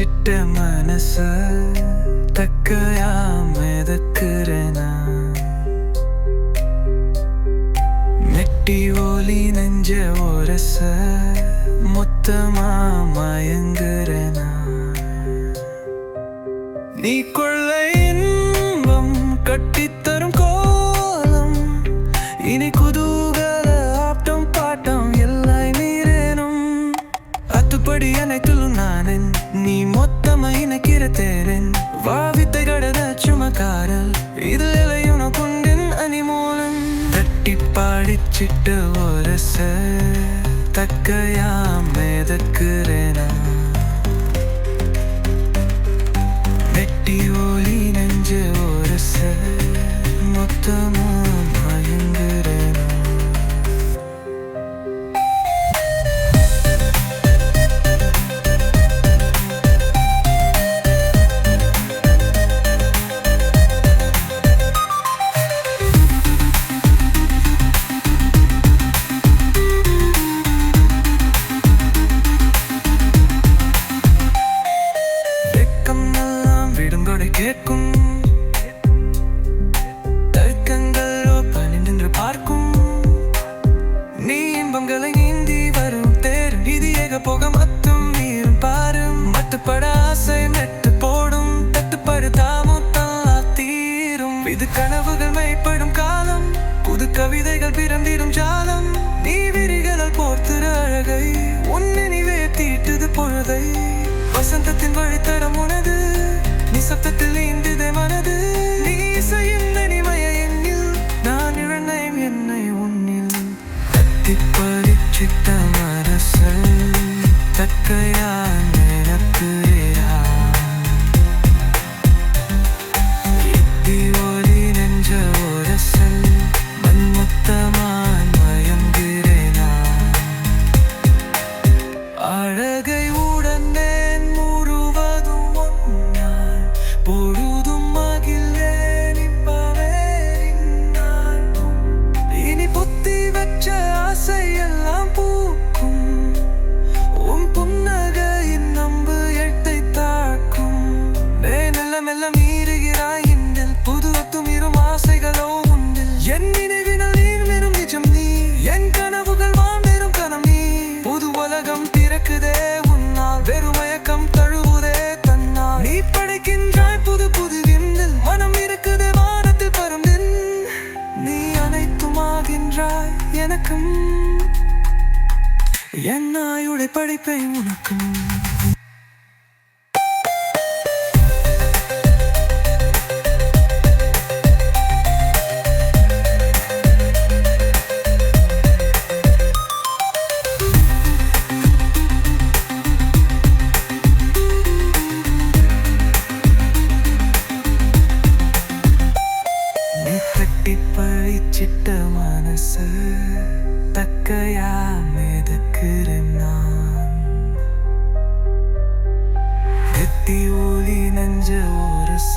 படிச்சிட்ட மனச தக்கையா மிதக்குறேனா மெட்டி ஓலி நெஞ்ச ஒரச மொத்தமா மயங்குறேனா நீ கொள்ளை இன்பம் கட்டித்தரும் கோலம் இனி குதூகல ஆட்டம் பாட்டம் எல்லாம் நீரேனும் அத்துப்படி அனைத்தும் நானன் நீ மொத்தமா இணைக்கிற தேரன் வாவித்தை கடத சுமக்காரல் இது இலையுன குண்டின் அணிமூலம் தட்டி பாடிச்சிட்டு ஒரச தக்கையா மிதக்குறேனா மெட்டி ஓலி நெஞ்ச ஒரச மொத்தமா மயங்குறேனா கேட்கும் தர்க்கங்களோ பணின்று பார்க்கும் நீ இன்பங்களை நீந்தி வரும் தேர் விதியேக போக மத்தும் நீரும் பாரும் மட்டுப்பட ஆசை நெட்டு போடும் தட்டுப்படு தாமுத்தல்லா தீரும் இது கனவுகள் மெய்ப்படும் காலம் புது கவிதைகள் பிறந்திடும் ஜாலம் நீ விரிகளால் போர்த்துற அழகை உன்னை நீவே தீட்டுது பொழுதை வசந்தத்தின் வழித்தடம் உனது நிசப்தத்தில் நீந்ததே மனது நீ இசையின் தனிமைய எண்ணில் நான் இழந்தேன் என்னை உன்னில் தத்தி பறிச்சிட்ட மனச தக்கையா நினைக்கிறா இத்தி ஒலி நெஞ்ச ஒரசல் மொத்தமாய் மயங்குறேனா அழகை உடனே முழுவதும் ஒன்றாய் பொழுதும் மகிழ்ந்தேன் இப்பவே இனி புத்தி வச்ச ஆசை எல்லாம் பூக்கும் உன் புன்னகையின் நம்பு எட்டை தாக்கும் மெல்ல மெல்ல மீறுகிறாய் இன்னில் புது துமிரும் ஆசைகளோ உண்டில் என் நினைவினால் நீர் வெறும் நிஜம் நீ என் கனவுகள் வாழ்ந்தேறும் கனம் நீ புது உலகம் திறக்குதே உன்னால் வெறுமயக்கம் தழுவுதே தன்னால் நீ படைக்கின்றாய் புது புது விண்ணில் மனம் இருக்குதே வானத்தில் பறந்தின் நீ அனைத்துமாகின்றாய் எனக்கும் என் நாயுடைய படைப்பை உனக்கும் பழிச்சிட்ட மனச தக்கையா மிதக்குறேன் நான் எத்தி ஓலி நெஞ்ச ஒரச